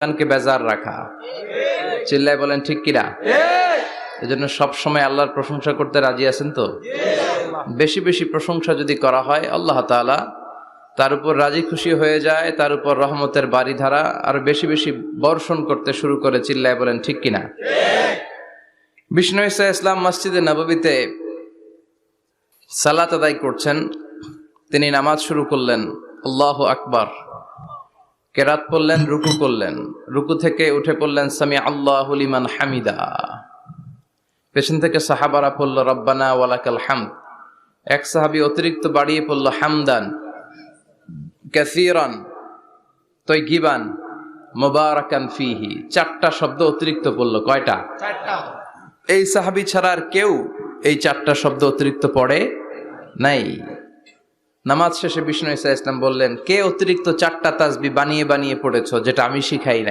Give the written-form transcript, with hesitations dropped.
কে বেজার রাখা। চিল্লায় বলেন ঠিক কিনা? এজন্য সব সময় আল্লাহর প্রশংসা করতে রাজি আছেন তো? বেশি বেশি প্রশংসা যদি করা হয় আল্লাহ তাআলা তার উপর রাজি খুশি হয়ে যায়, তার উপর রহমতের বারিধারা আর বেশি বেশি বর্ষণ করতে শুরু করে। চিল্লায় বলেন ঠিক কিনা? বিষ্ণু ঈসা ইসলাম মসজিদে নববীতে সালাত আদায় করছেন। তিনি নামাজ শুরু করলেন, আল্লাহু আকবার, কেরাত পড়লেন, রুকু করলেন, রুকু থেকে উঠে পড়লেন সামি আল্লাহু লিমান হামিদা। পেছন থেকে সাহাবারা পড়ল রব্বানা ওয়ালাকাল হামদ। এক সাহাবী অতিরিক্ত বাড়িয়ে পড়ল হামদান কাসীরান তাইয়িবান মুবারাকান ফিহি। চারটা শব্দ অতিরিক্ত পড়ল। কয়টা? চারটা। এই সাহাবী ছাড়া আর কেউ এই চারটা শব্দ অতিরিক্ত পড়ে নাই। নামাজ শেষে বিষ্ণু ঈসা ইসলাম বললেন, কে অতিরিক্ত চারটা তাসবিহ বানিয়ে বানিয়ে পড়েছো যেটা আমি শিখাই নাই?